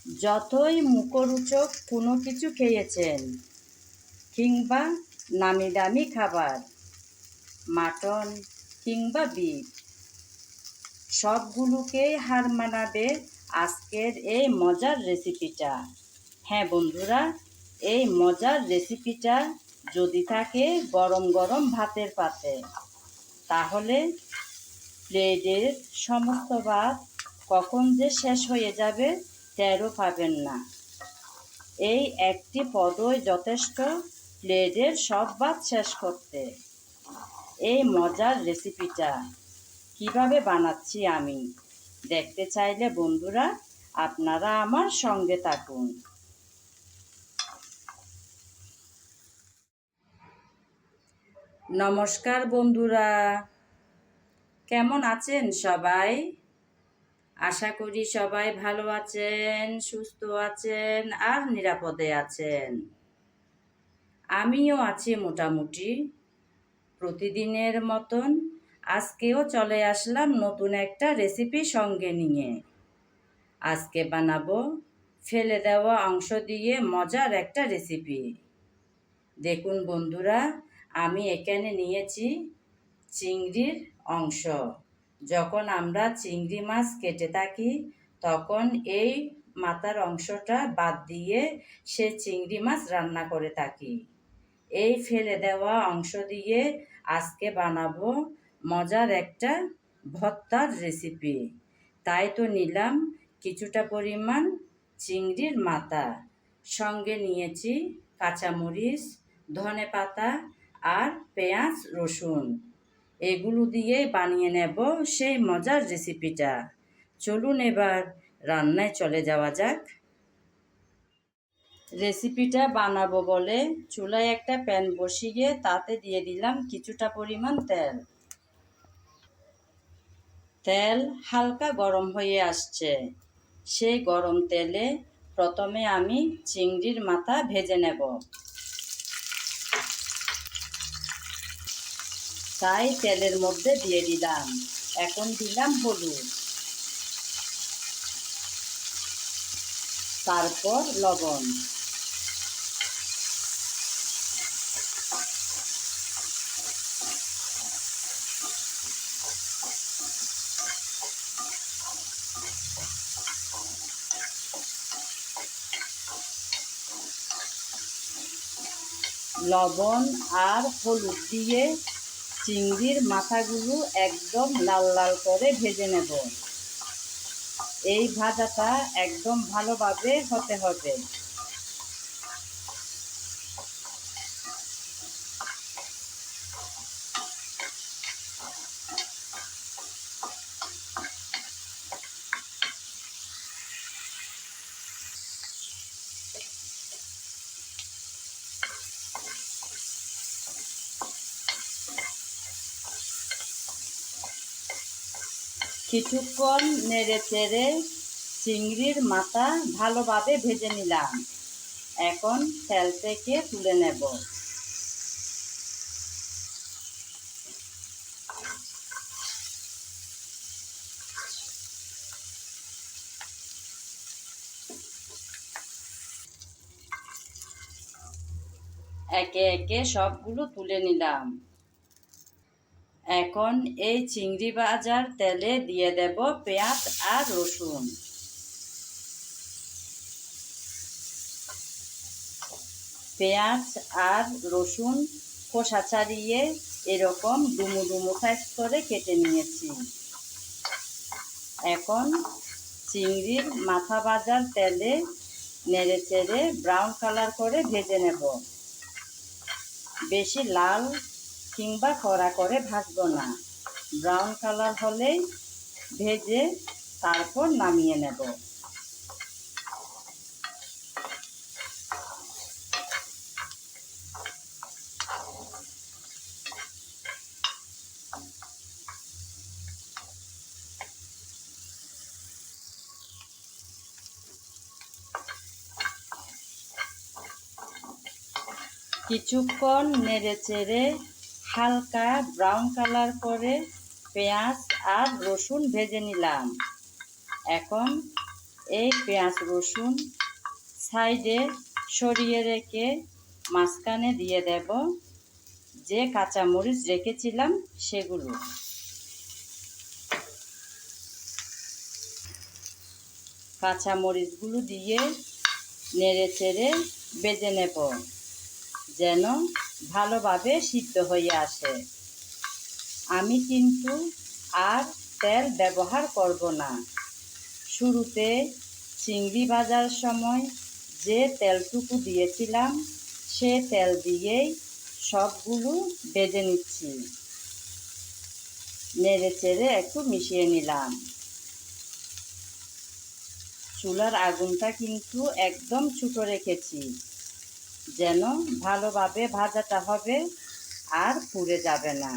যতই মুখরোচক কোনো কিছু খেয়েছেন কিংবা নামি দামি খাবার, মাটন কিংবা বিফ, সবগুলোকেই হার মানাবে আজকের এই মজার রেসিপিটা। হ্যাঁ বন্ধুরা, এই মজার রেসিপিটা যদি থাকে গরম গরম ভাতের পাতে, তাহলে প্লেটের সমস্ত ভাত কখন যে শেষ হয়ে যাবে টেরও পাবেন না। এই একটি পদই যথেষ্ট প্লেটের সব ভাত শেষ করতে। এই মজার রেসিপিটা কিভাবে বানাচ্ছি আমি দেখতে চাইলে বন্ধুরা আপনারা আমার সঙ্গে থাকুন। নমস্কার বন্ধুরা, কেমন আছেন সবাই? আশা করি সবাই ভালো আছেন, সুস্থ আছেন আর নিরাপদে আছেন। আমিও আছি মোটামুটি। প্রতিদিনের মতন আজকেও চলে আসলাম নতুন একটা রেসিপি সঙ্গে নিয়ে। আজকে বানাবো ফেলে দেওয়া অংশ দিয়ে মজার একটা রেসিপি। দেখুন বন্ধুরা, আমি এখানে নিয়েছি চিংড়ির অংশ। যখন আমরা চিংড়ি মাছ কেটে থাকি তখন এই মাথার অংশটা বাদ দিয়ে সে চিংড়ি মাছ রান্না করে থাকি। এই ফেলে দেওয়া অংশ দিয়ে আজকে বানাবো মজার একটা ভর্তার রেসিপি। তাই তো নিলাম কিছুটা পরিমাণ চিংড়ির মাথা, সঙ্গে নিয়েছি কাঁচামরিচ, ধনেপাতা আর পেঁয়াজ রসুন। এগুলো দিয়ে বানিয়ে নেব সেই মজার রেসিপিটা। চলুন এবার রান্নায় চলে যাওয়া যাক। রেসিপিটা বানাবো বলে চুলায় একটা প্যান বসিয়ে তাতে দিয়ে দিলাম কিছুটা পরিমাণ তেল। তেল হালকা গরম হয়ে আসছে। সেই গরম তেলে প্রথমে আমি চিংড়ির মাথা ভেজে নেব। তাই তেলের মধ্যে দিয়ে দিলাম। এখন দিলাম হলুদ, তারপর লবণ, লবণ আর হলুদ দিয়ে চিংড়ির মাথাগুলো একদম লাল লাল করে ভেজে নেব। এই ভাজাটা একদম ভালোভাবে হতে হবে। কিছুক্ষণ নেড়ে চেড়ে চিংড়ির মাথা ভালোভাবে ভেজে নিলাম। এখন তেল থেকে তুলে নেব। একে একে সবগুলো তুলে নিলাম। এখন এই চিংড়ি ভাজার তেলে দিয়ে দেব পেঁয়াজ আর রসুন। পেঁয়াজ আর রসুন খোসা ছাড়িয়ে এরকম ডুমো ডুমো সাইজ করে কেটে নিয়েছি। এখন চিংড়ির মাথা ভাজার তেলে নেড়ে চেড়ে ব্রাউন কালার করে ভেজে নেব। বেশি লাল কিংবা কড়া করে ভাজবো না, ব্রাউন কালার হলেই ভেজে তারপর নামিয়ে নেব। কিছুক্ষণ নেড়ে চেড়ে হালকা ব্রাউন কালার করে পেঁয়াজ আর রসুন ভেজে নিলাম। এখন এই পেঁয়াজ রসুন সাইডে সরিয়ে রেখে মাঝখানে দিয়ে দেব যে কাঁচামরিচ রেখেছিলাম সেগুলো। কাঁচামরিচগুলো দিয়ে নেড়ে চেড়ে ভেজে নেব যেন ভালোভাবে সিদ্ধ হয়ে আসে। আমি কিন্তু আর তেল ব্যবহার করব না। শুরুতে চিংড়ি ভাজার সময় যে তেলটুকু দিয়েছিলাম সে তেল দিয়েই সবগুলো ভেজে নিচ্ছি। নেড়ে চেড়ে একটু মিশিয়ে নিলাম। চুলার আগুনটা কিন্তু একদম ছোটো রেখেছি যেন ভালোভাবে ভাজাটা হবে আর পুড়ে যাবে না।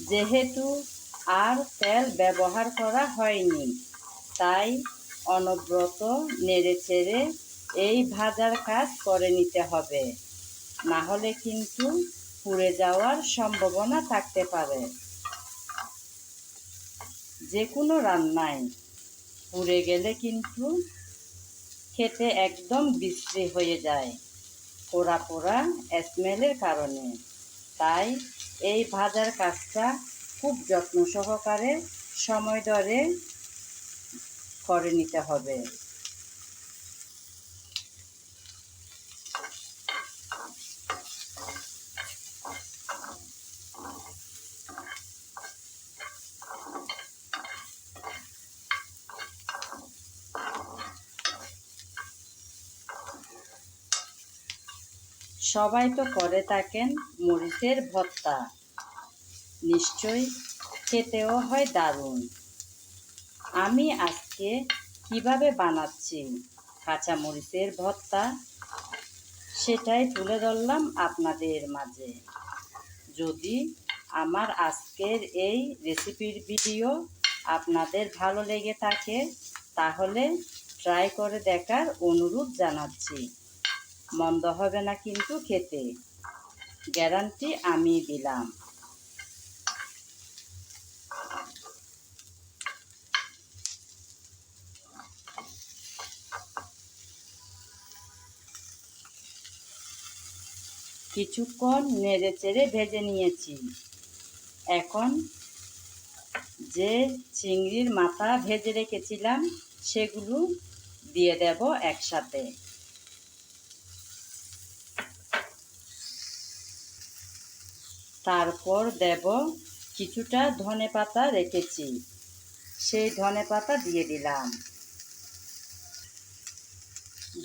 যেহেতু আর তেল ব্যবহার করা হয়নি তাই অনবরত নেড়ে চেড়ে এই ভাজার কাজ করে নিতে হবে, না হলে কিন্তু পুড়ে যাওয়ার সম্ভাবনা থাকতে পারে। যে কোনো রান্নায় পুড়ে গেলে কিন্তু খেতে একদম বিশ্রী হয়ে যায় পোড়া পোড়া স্মেলের কারণে। তাই এই ভাজার কাজটা খুব যত্ন সহকারে সময় ধরে করে নিতে হবে। সবাই তো করে থাকেন মরিচের ভর্তা, নিশ্চয়ই খেতেও হয় দারুণ। আমি আজকে কিভাবে বানাচ্ছি কাঁচা মরিচের ভর্তা সেটাই তুলে ধরলাম আপনাদের মাঝে। যদি আমার আজকের এই রেসিপির ভিডিও আপনাদের ভালো লেগে থাকে তাহলে ট্রাই করে দেখার অনুরোধ জানাচ্ছি। মন্দ হবে না কিন্তু খেতে, গ্যারান্টি আমি দিলাম। কিছুক্ষণ নেড়ে চেড়ে ভেজে নিয়েছি। এখন যে চিংড়ির মাথা ভেজে রেখেছিলাম সেগুলো দিয়ে দেব একসাথে। তারপর দেব কিছুটা ধনেপাতা রেখেছি, সেই ধনেপাতা দিয়ে দিলাম।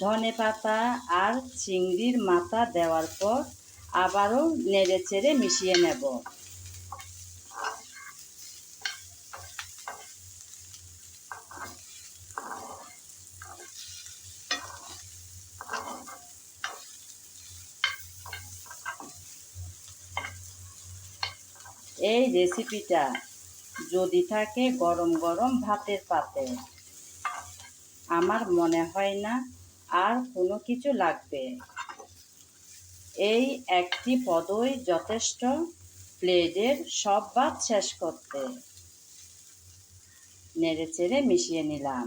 ধনেপাতা আর চিংড়ির মাথা দেওয়ার পর আবারও নেড়ে চেড়ে মিশিয়ে নেব। এই রেসিপিটা যদি থাকে গরম গরম ভাতের পাতে, আমার মনে হয় না আর কোনো কিছু লাগবে। এই একটি পদই যথেষ্ট প্লেটের সব ভাত শেষ করতে। নেড়ে চেড়ে মিশিয়ে নিলাম।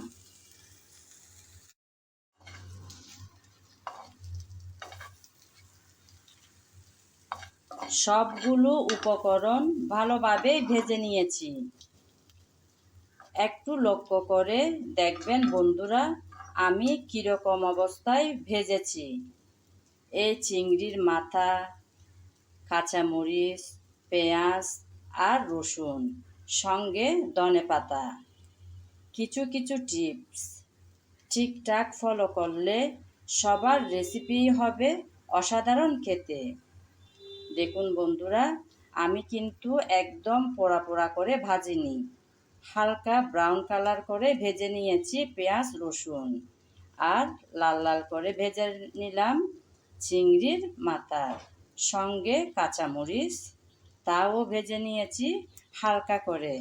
সবগুলো উপকরণ ভালোভাবে ভেজে নিয়েছি। একটু লক্ষ্য করে দেখবেন বন্ধুরা আমি কীরকম অবস্থায় ভেজেছি। এই চিংড়ির মাথা, কাঁচামরিচ, পেঁয়াজ আর রসুন সঙ্গে ধনেপাতা। কিছু কিছু টিপস ঠিকঠাক ফলো করলে সবার রেসিপি হবে অসাধারণ খেতে। দেখুন বন্ধুরা আমি কিন্তু একদম পোড়া পোড়া করে ভাজিনি, হালকা ব্রাউন কালার করে ভেজে নিয়েছি পেঁয়াজ রসুন, আর লাল লাল করে ভেজে নিলাম চিংড়ির মাথা সঙ্গে কাঁচামরিচ, তাও ভেজে নিয়েছি হালকা করে।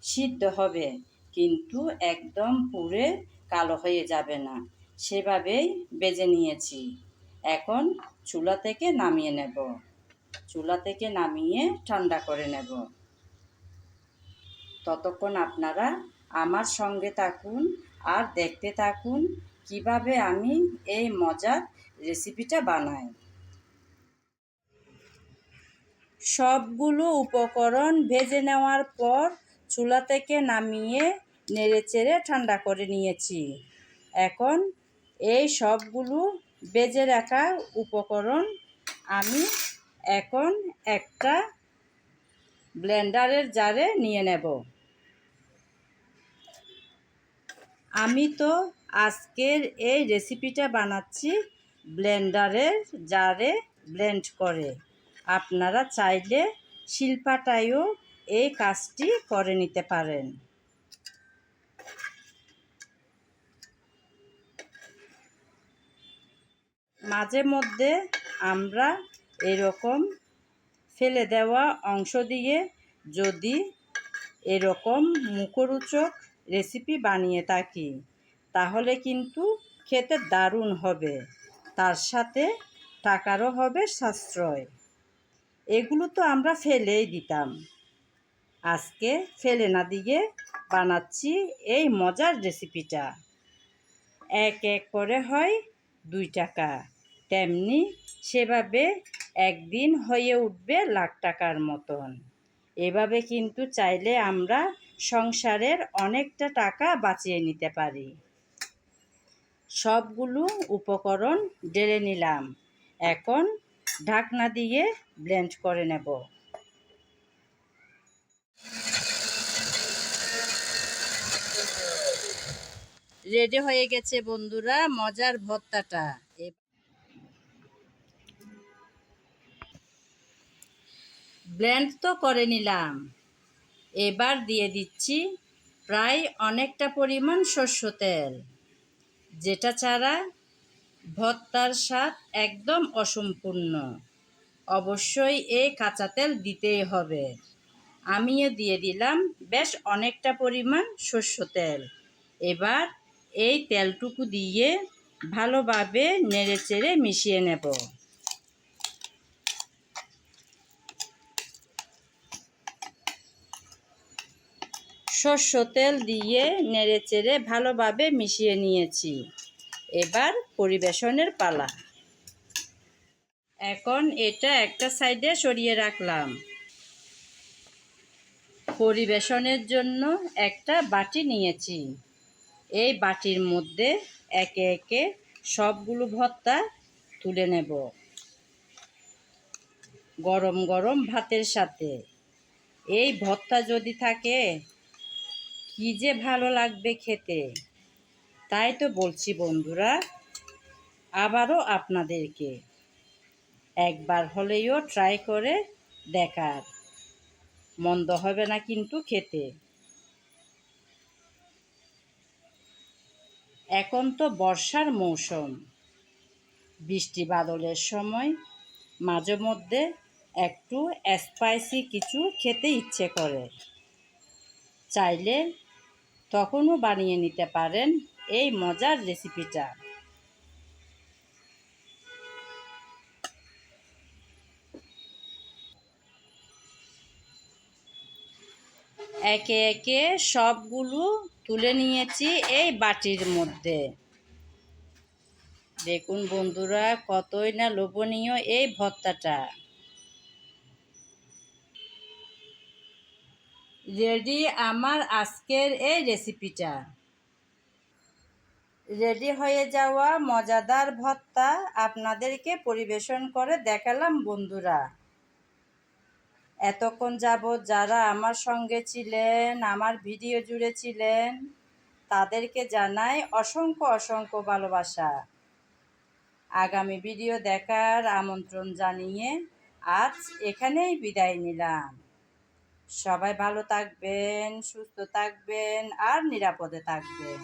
সিদ্ধ হবে কিন্তু একদম পুড়ে কালো হয়ে যাবে না, সেভাবেই ভেজে নিয়েছি। এখন চুলা থেকে নামিয়ে নেব। চুলা থেকে নামিয়ে ঠান্ডা করে নেব। ততক্ষণ আপনারা আমার সঙ্গে থাকুন আর দেখতে থাকুন কিভাবে আমি এই মজার রেসিপিটা বানাই। সবগুলো উপকরণ ভেজে নেওয়ার পর চুলা থেকে নামিয়ে নেড়েচেড়ে ঠান্ডা করে নিয়েছি। এখন এই সবগুলো ভেজে রাখা উপকরণ আমি এখন একটা ব্লেন্ডারের জারে নিয়ে নেব। আমি তো আজকের এই রেসিপিটা বানাচ্ছি ব্লেন্ডারের জারে ব্লেন্ড করে। আপনারা চাইলে শিলপাটায়ও এই কাজটি করে নিতে পারেন। মাঝে মধ্যে আমরা এরকম ফেলে দেওয়া অংশ দিয়ে যদি এরকম মুখরোচক রেসিপি বানিয়ে থাকি তাহলে কিন্তু খেতে দারুণ হবে, তার সাথে টাকারও হবে সাশ্রয়। এগুলো তো আমরা ফেলেই দিতাম, আজকে ফেলে না দিয়ে বানাচ্ছি এই মজার রেসিপিটা। এক এক করে হয় 2 টাকা, তেমনি সেভাবে একদিন হয়ে উঠবে লাখ টাকার মতন। এভাবে কিন্তু চাইলে আমরা সংসারের অনেকটা টাকা বাঁচিয়ে নিতে পারি। সবগুলো উপকরণ ঢেলে নিলাম। এখন ঢাকনা দিয়ে ব্লেন্ড করে নেব। রেডি হয়ে গেছে বন্ধুরা মজার ভর্তাটা। ব্লেন্ড তো করে নিলাম, এবার দিয়ে দিচ্ছি প্রায় অনেকটা পরিমাণ সরষের তেল, যেটা ছাড়া ভর্তার স্বাদ একদম অসম্পূর্ণ। অবশ্যই এই কাঁচা তেল দিতেই হবে। আমিও দিয়ে দিলাম বেশ অনেকটা পরিমাণ সরষের তেল। এবার এই তেলটুকু দিয়ে ভালোভাবে নেড়েচেড়ে মিশিয়ে নেব। সরষের তেল দিয়ে নেড়েচেড়ে ভালোভাবে মিশিয়ে নিয়েছি। এবার পরিবেশনের পালা। এখন এটা একটা সাইডে সরিয়ে রাখলাম। পরিবেশনের জন্য একটা বাটি নিয়েছি। এই বাটির মধ্যে একে একে সবগুলো ভর্তা তুলে নেব। গরম গরম ভাতের সাথে এই ভর্তা যদি থাকে কি যে ভালো লাগবে খেতে। তাই তো বলছি বন্ধুরা, আবারও আপনাদেরকে একবার হলেও ট্রাই করে দেখার, মন্দ হবে না কিন্তু খেতে। এখন তো বর্ষার মৌসুম, বৃষ্টি বাদলের সময় মাঝে মধ্যে একটু স্পাইসি কিছু খেতে ইচ্ছে করে। চাইলে তখনও বানিয়ে নিতে পারেন এই মজার রেসিপিটা। একে একে সবগুলো তুলে নিয়েছি এই বাটির মধ্যে। দেখুন বন্ধুরা কতই না লোভনীয় এই ভর্তাটা। রেডি আমার আজকের এই রেসিপিটা। রেডি হয়ে যাওয়া মজাদার ভর্তা আপনাদেরকে পরিবেশন করে দেখালাম বন্ধুরা। এতক্ষণ যাবৎ যারা আমার সঙ্গে ছিলেন, আমার ভিডিও জুড়ে ছিলেন, তাদেরকে জানাই অসংখ্য অসংখ্য ভালোবাসা। আগামী ভিডিও দেখার আমন্ত্রণ জানিয়ে আজ এখানেই বিদায় নিলাম। সবাই ভালো থাকবেন, সুস্থ থাকবেন আর নিরাপদে থাকবেন।